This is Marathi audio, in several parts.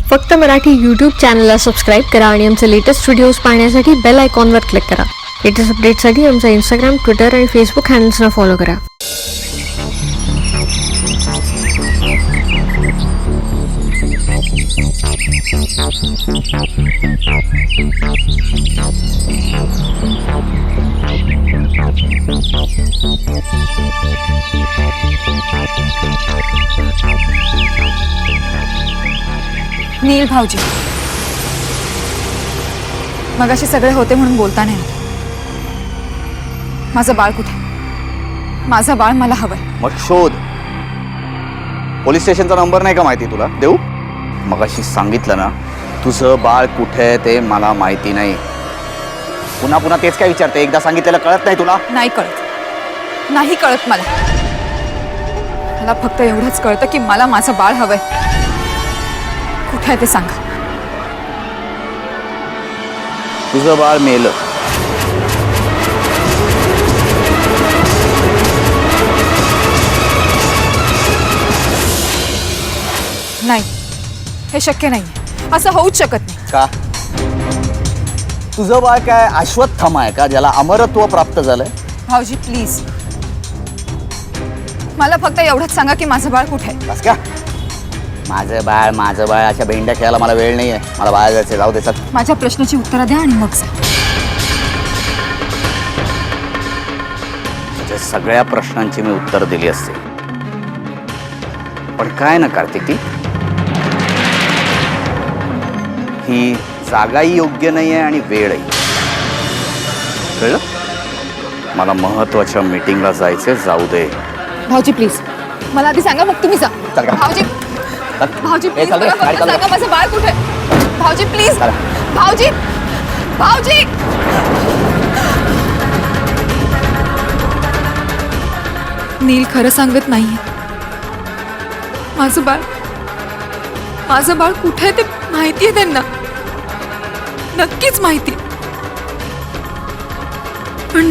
फक्त मराठी यूट्यूब चॅनलला सबस्क्राईब करा आणि आमचे लेटेस्ट व्हिडिओज पाहण्यासाठी बेल आयकॉनवर क्लिक करा. लेटेस्ट अपडेट्ससाठी आमचा इंस्टाग्राम, ट्विटर आणि फेसबुक हँडल्सना फॉलो करा. नील भाऊजी, मगाशी सगळे होते म्हणून बोलता नाही आलं. माझं बाळ कुठे? माझं बाळ मला हवंय. मग शोध. पोलीस स्टेशनचा नंबर नाही का माहिती तुला? देऊ? मगाशी सांगितलं ना, तुझं बाळ कुठे ते मला माहिती नाही. पुन्हा पुन्हा तेच काय विचारते? एकदा सांगितलेलं कळत नाही तुला? नाही कळत, नाही कळत मला. मला फक्त एवढंच कळतं की मला माझं बाळ हवंय. कुठे आहे ते सांगा. तुझं बाळ मेलं. नाही, हे शक्य नाही. असं होऊच शकत नाही. का? तुझं बाळ काय अश्वत्थामा आहे का, ज्याला अमरत्व प्राप्त झालंय? भाऊजी प्लीज, मला फक्त एवढंच सांगा की माझं बाळ कुठे आहे. बस का? माझं बाळ अशा भेंड्या खेळायला मला वेळ नाही आहे. मला बाहेर जायचं, जाऊ दे. चल. माझ्या प्रश्नाची उत्तरं द्या आणि मग जा. तुझ्या सगळ्या प्रश्नांची मी उत्तर दिली असते, पण काय ना कार्तिकी, ही जागाही योग्य नाही आहे आणि वेळही. कळलं? मला महत्वाच्या मीटिंगला जायचे, जाऊ दे. भाऊजी प्लीज, मला आधी सांगा मग तुम्ही जा. भाऊजी, भाऊजी प्लीज मला फक्त सांगा माझं बाळ कुठे. भाऊजी प्लीज, भाऊजी, भाऊजी. नील खरं सांगत नाहीये. माझं बाळ कुठे ते माहितीये त्यांना, नक्कीच माहिती. पण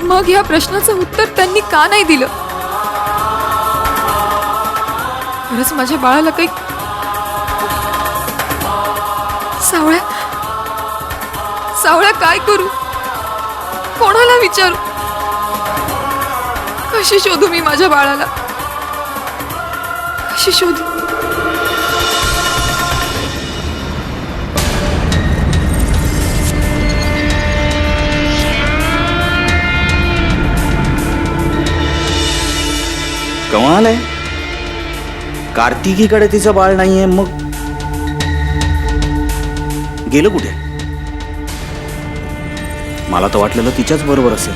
मग या प्रश्नाचं उत्तर त्यांनी का नाही दिलं? खरंच माझ्या बाळाला काही सावळ्या काय करू? कोणाला विचारू? कशी शोधू मी माझ्या बाळाला? कशी शोधू? कमाल आहे. कार्तिकीकडे तिचं बाळ नाहीये, मग गेलं कुठे? मला तर वाटलेलं तिच्याच बरोबर असेल.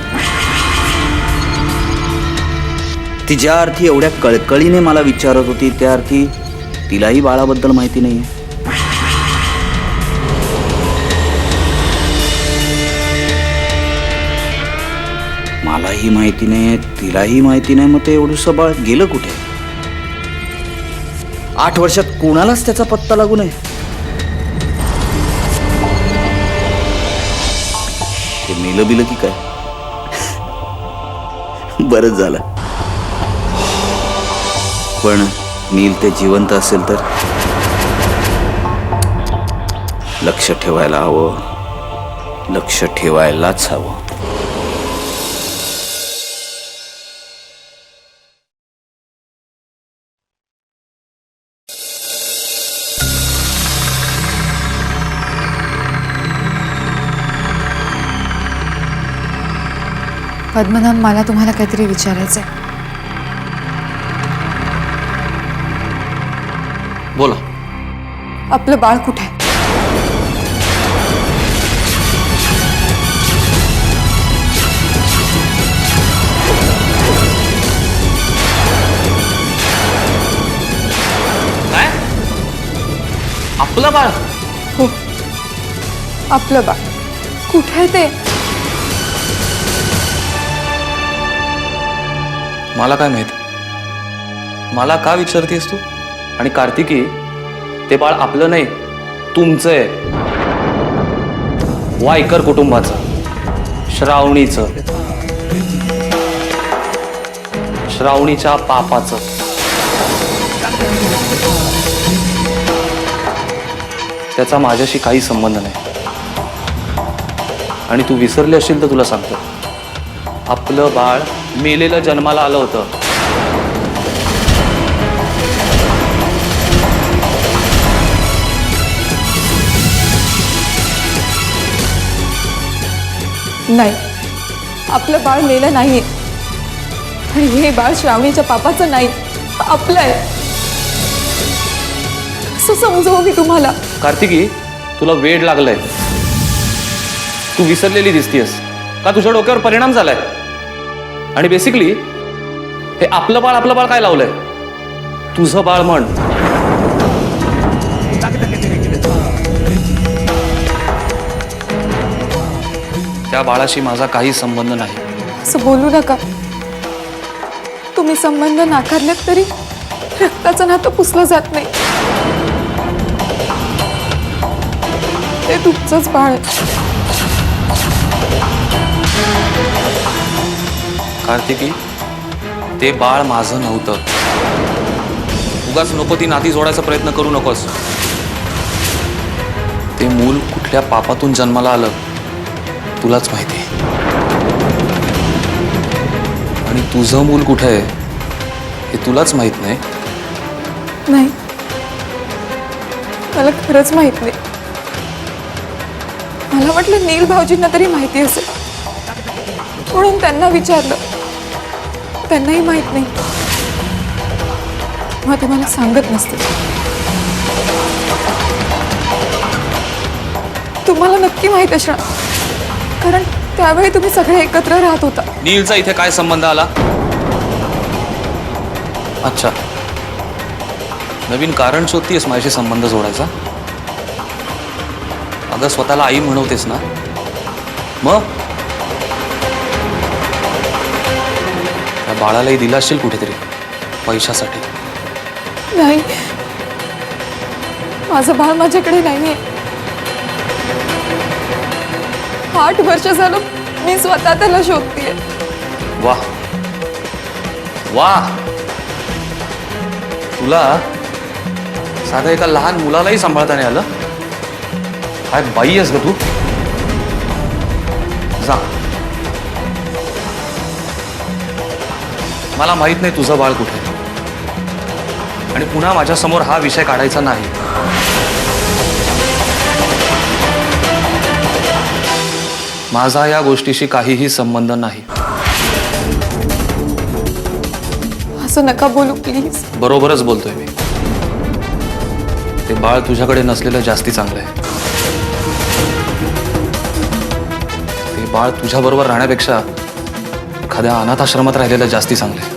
ती ज्या अर्थी एवढ्या कळकळीने मला विचारत होती, त्या अर्थी तिलाही बाळाबद्दल माहिती नाहीये. मलाही माहिती नाही, तिलाही माहिती नाही. मग ते एवढंसं बाळ गेलं कुठे? 8 वर्षात कोणालाच त्याचा पत्ता लागू नये. ते मेलं बिलं की काय? बरंच झालं. पण नील ते जिवंत असेल तर लक्ष ठेवायला हवं, लक्ष ठेवायलाच हवं. पद्मनाभ, मला तुम्हाला काहीतरी विचारायचंय. बोला. आपलं बाळ कुठे? काय? आपलं बाळ? हो, आपलं बाळ कुठे ते? मला काय माहिती? मला का विचारतेस तू? आणि कार्तिकी, ते बाळ आपलं नाही, तुमचं आहे. वायकर कुटुंबाचं, श्रावणीचं, श्रावणीच्या पापाचं. त्याचा माझ्याशी काही संबंध नाही. आणि तू विसरली असशील तर तुला सांगतो, आपलं बाळ मेलेलं जन्माला आलं होतं. नाही, आपलं बाळ मेलं नाहीये आणि हे बाळ श्रावणीच्या पापाचं नाही, आपलं आहे. कसं समजवू मी तुम्हाला? कार्तिकी, तुला वेड लागलाय. तू विसरलेली दिसतीयस का? तुझ्या डोक्यावर परिणाम झालाय. आणि बेसिकली हे आपलं बाळ काय लावलंय? तुझं बाळ म्हण. त्या बाळाशी माझा काही संबंध नाही. असं बोलू नका. तुम्ही संबंध नाकारलेत तरी रक्ताचं नातं पुसलं जात नाही. ते तुमचंच बाळ आहे. कार्तिकी, ते बाळ माझं नव्हतं. उगाच नको ती नाती जोडायचा प्रयत्न करू नकोस. ते मूल कुठल्या पापातून जन्माला आलं तुलाच माहिती. आणि तुझं मूल कुठे आहे हे तुलाच माहित नाही. नाही, मला खरंच माहित नाही. मला वाटलं नील भाऊजींना तरी माहिती असेल म्हणून त्यांना विचारलं. त्यांनाही माहित नाही, मग ते मला सांगत नसते. तुम्हाला नक्की माहित असणार, कारण त्यावेळी तुम्ही सगळे एकत्र राहत होता. नीलचा इथे काय संबंध आला? अच्छा, नवीन कारण शोधतीयस माझ्याशी संबंध जोडायचा? अगं स्वतःला आई म्हणवतेस ना, मग त्या बाळालाही दिला असशील कुठेतरी पैशासाठी. नाही, माझं बाळ माझ्याकडे नाहीये. 8 वर्ष झालं मी स्वतः त्याला शोधतीये. वाह वाह, तुला साधं एका लहान मुलालाही सांभाळता नाही आलं. काय बाई आहेस ग तू? जा. मला माहित नाही तुझं बाळ कुठे, आणि पुन्हा माझ्या समोर हा विषय काढायचा नाही. माझा या गोष्टीशी काहीही संबंध नाही. असं नका बोलू प्लीज. बरोबरच बोलतोय मी. ते बाळ तुझ्याकडे नसलेलं जास्ती चांगलं आहे. ते बाळ तुझ्याबरोबर राहण्यापेक्षा एखाद्या अनाथ आश्रमात राहिलेलं जास्ती चांगलं आहे.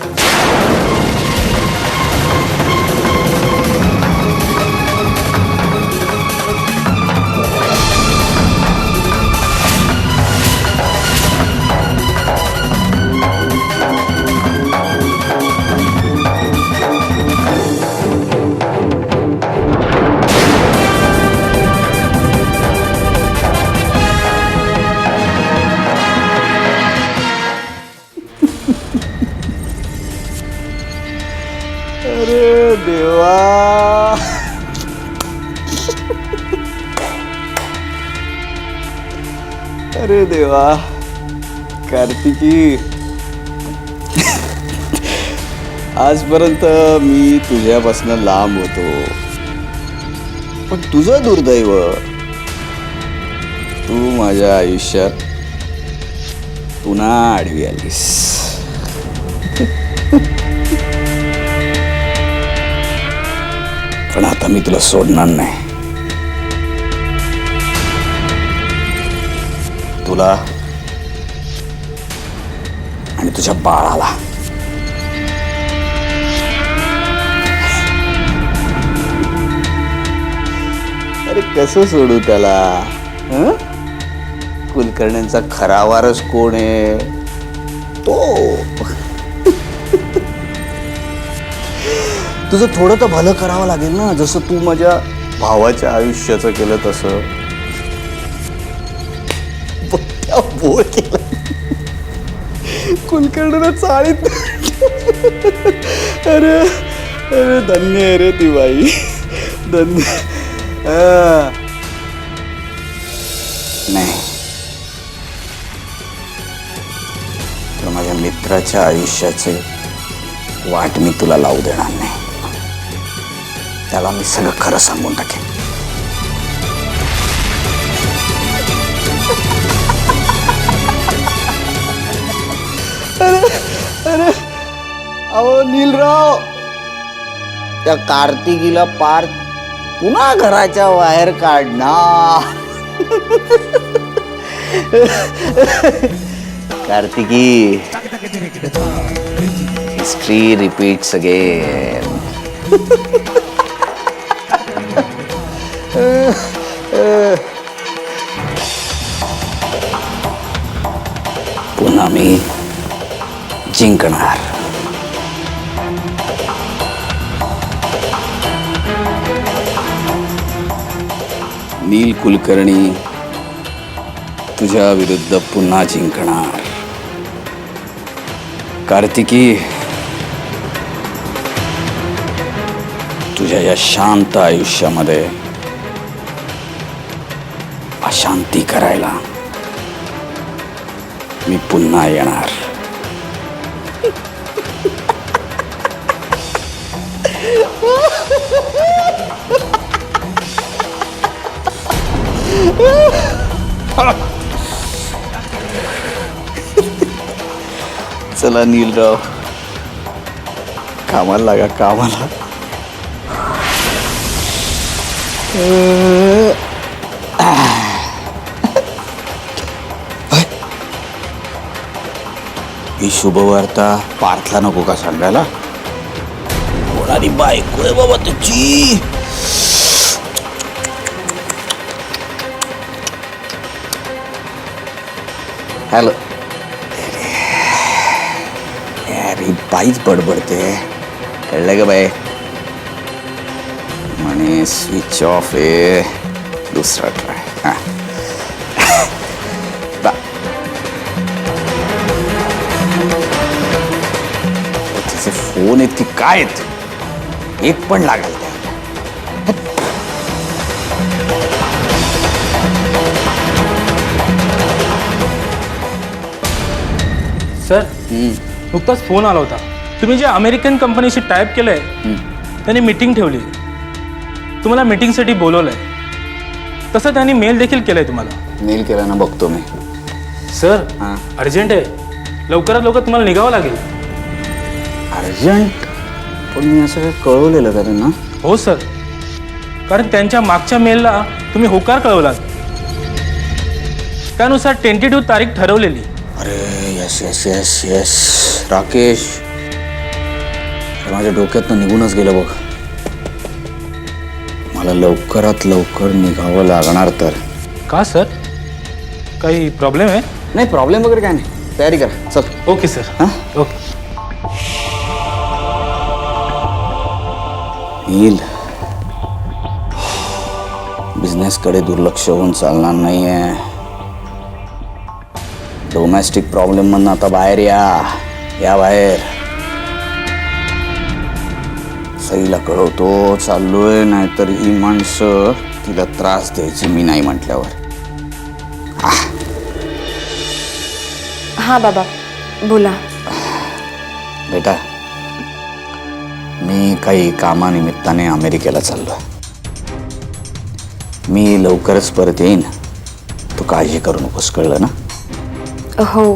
अरे देवा, अरे देवा, कार्तिकी, आजपर्यंत मी तुझ्यापासून लांब होतो, पण तुझं दुर्दैव, तू माझ्या आयुष्यात पुन्हा आडवी आलीस. पण आता मी तुला सोडणार नाही. तुला आणि तुझ्या बाळाला. अरे कसं सोडू त्याला? कुलकर्ण्यांचा खरा वारस कोण आहे? तो. तुझं थोडं तर भलं करावं लागेल ना, जसं तू माझ्या भावाच्या आयुष्याचं केलं तसं. बोल केला कुलकर्णीला चाळीत. अरे अरे धन्य आहे रे ती बाई, धन्य. नाही, तर माझ्या मित्राच्या आयुष्याचे वाट मी तुला लावू देणार नाही. त्याला मी सगळं खरं सांगून टाकेन. अहो नीलराव, त्या कार्तिकीला पार पुन्हा घराच्या बाहेर काढणार. Kartiki, history repeats again. पुन्हा मी जिंकणार. नील कुलकर्णी तुझ्या विरुद्ध पुन्हा जिंकणार. कार्तिकी, तुझ्या या शांत आयुष्यामध्ये अशांती करायला मी पुन्हा येणार. चला नीलराव, कामाला लागा, कामाला. ही शुभवार्ता पार्थला नको का सांगायला? होणारी बायको आहे बाबा त्याची. हॅलो. अरे बाईच बडबडते, कळलं का बाई? म्हणे स्विच ऑफ आहे, दुसरा ट्राय. हा, तिचे फोन आहेत की काय आहेत, एक पण लागल त्या. सर, नुकताच फोन आला होता. तुम्ही जे अमेरिकन कंपनीशी टाईप केलंय त्यांनी मीटिंग ठेवली, तुम्हाला मीटिंगसाठी बोलवलंय. तसं त्यांनी मेल देखील केलंय तुम्हाला. मेल केला ना, बघतो मी. सर, हां. अर्जंट आहे, लवकरात लवकर तुम्हाला निघावं लागेल. अर्जंट? पण मी असं काही कळवलेलं का त्यांना? हो सर, कारण त्यांच्या मागच्या मेलला तुम्ही होकार कळवलात. त्यानुसार टेंटेटिव्ह तारीख ठरवलेली. अरे yes yes yes yes Rakesh, माझ्या डोक्यातनं निघूनच गेलं बघ. मला लवकरात लवकर निघावं लागणार. तर का सर, काही प्रॉब्लेम आहे? नाही, प्रॉब्लेम वगैरे काय नाही. तयारी करा, चल. Okay sir. हां, ओके. नील, बिझनेसकडे दुर्लक्ष होऊन चालणार नाही आहे. डोमेस्टिक प्रॉब्लेम मधनं आता बाहेर या बाहेर. सईला कळवतो चाललोय, नाहीतर ही माणसं तिला त्रास द्यायची मी नाही म्हटल्यावर. हां बाबा, बोला. बेटा, मी काही कामानिमित्ताने अमेरिकेला चाललोय. मी लवकरच परत येईन, तू काळजी करू नकोस, कळलं ना? हो,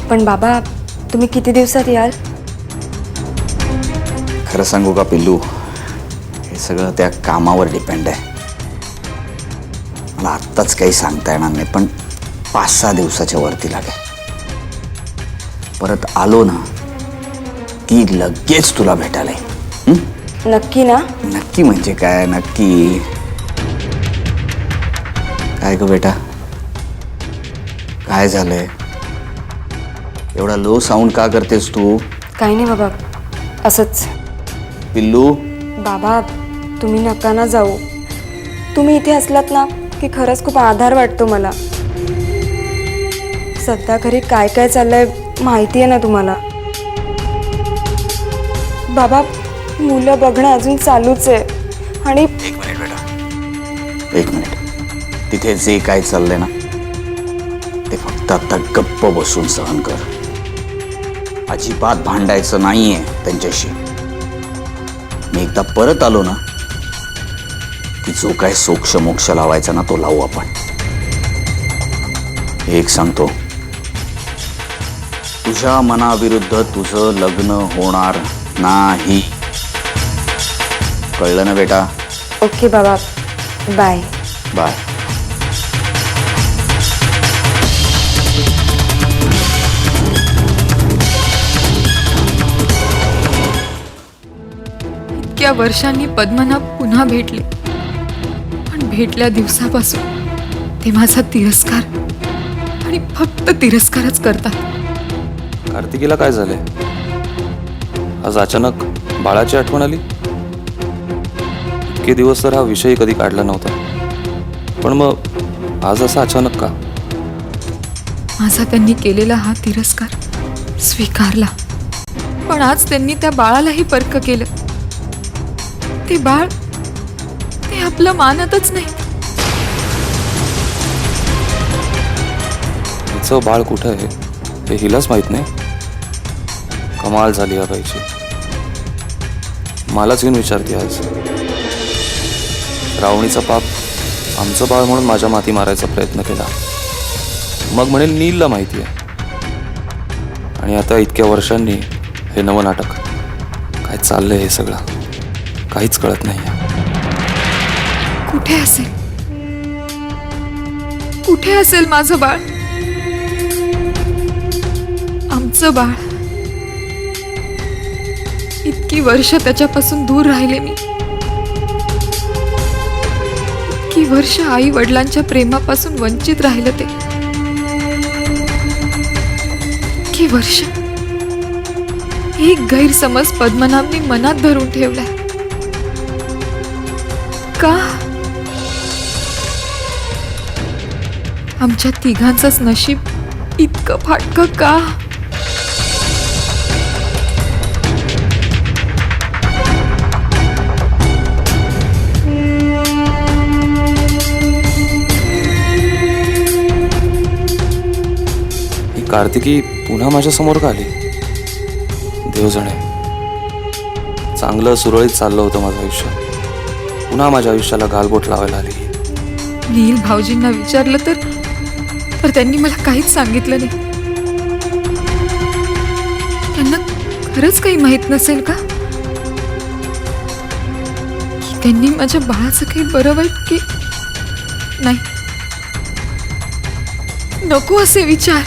पण बाबा तुम्ही किती दिवसात याल? खरं सांगू का पिल्लू, हे सगळं त्या कामावर डिपेंड आहे. मला आत्ताच काही सांगता येणार नाही, पण 5-6 दिवसाच्या वरती लागेल. परत आलो ना की लगेच तुला भेटायला येईन. नक्की ना? नक्की म्हणजे काय? नक्की. काय ग बेटा, काय झालंय? एवढा लो साऊंड का करतेस तू? काही नाही बाबा, असंच. पिल्लू, बाबा तुम्ही नका ना जाऊ. तुम्ही इथे असलात ना की खरंच खूप आधार वाटतो मला. सध्या घरी काय काय चाललंय माहिती आहे ना तुम्हाला. बाबा, मुलं बघणं अजून चालूच आहे. आणि एक मिनिट बेटा, एक मिनिट. तिथे जे काय चाललंय ना फक्त आता गप्प बसून सहन कर. अजिबात भांडायचं नाहीये त्यांच्याशी. मी एकदा परत आलो ना की जो काय सोक्ष मोक्ष लावायचा ना तो लावू आपण. एक सांगतो, तुझ्या मनाविरुद्ध तुझं लग्न होणार नाही. कळलं ना बेटा? ओके बाबा, बाय. बाय. इतक्या वर्षांनी पद्मनाभ पुन्हा भेटले, पण भेटल्या दिवसापासून ते माझा तिरस्कार आणि फक्त तिरस्कारच करतात. कार्तिकीला काय झालंय? आज अचानक बाळाची आठवण आली. इतके दिवस तर हा विषय कधी काढला नव्हता, पण मग आज असा अचानक का? माझा त्यांनी केलेला हा तिरस्कार स्वीकारला, पण आज त्यांनी त्या बाळालाही परक केलं. ते बाळ ते आपलं मानतच नाही. हिचं बाळ कुठं आहे हे हिलाच माहित नाही. कमाल झाली या बाईची. मलाच येऊन विचारते आज. रावणीचा पाप आमचं बाळ म्हणून माझ्या माती मारायचा प्रयत्न केला. मग म्हणेल नीलला माहिती आहे. आणि आता इतक्या वर्षांनी हे नवं नाटक. काय चाललंय हे सगळं काहीच कळत नाही. कुठे असेल, कुठे असेल माझं बाळ, आमचं बाळ? इतकी वर्ष त्याच्यापासून दूर राहिले मी. इतकी वर्ष आई वडिलांच्या प्रेमापासून वंचित राहिलं ते. इतकी वर्ष एक गैरसमज पद्मनाभने मनात धरून ठेवलाय. का? आमच्या तिघांचंच नशीब इतकं फाटकं का? ही कार्तिकी पुन्हा माझ्या समोर का आली? देव जाणे. चांगलं सुरळीत चाललं होतं माझं आयुष्य. पुन्हा माझ्या आयुष्याला गालबोट लावायला आली. नील भाऊजींना विचारलं तर त्यांनी मला काहीच सांगितलं नाही. त्यांना खरंच काही माहित नसेल का की त्यांनी माझ्या बाळाचं काही बरं वाईट की नाही? नको असे विचार.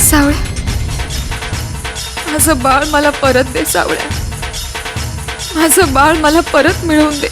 सावळ्या, माझं बाळ मला परत दे. सावळ्या, माझं बाळ मला परत मिळवून दे.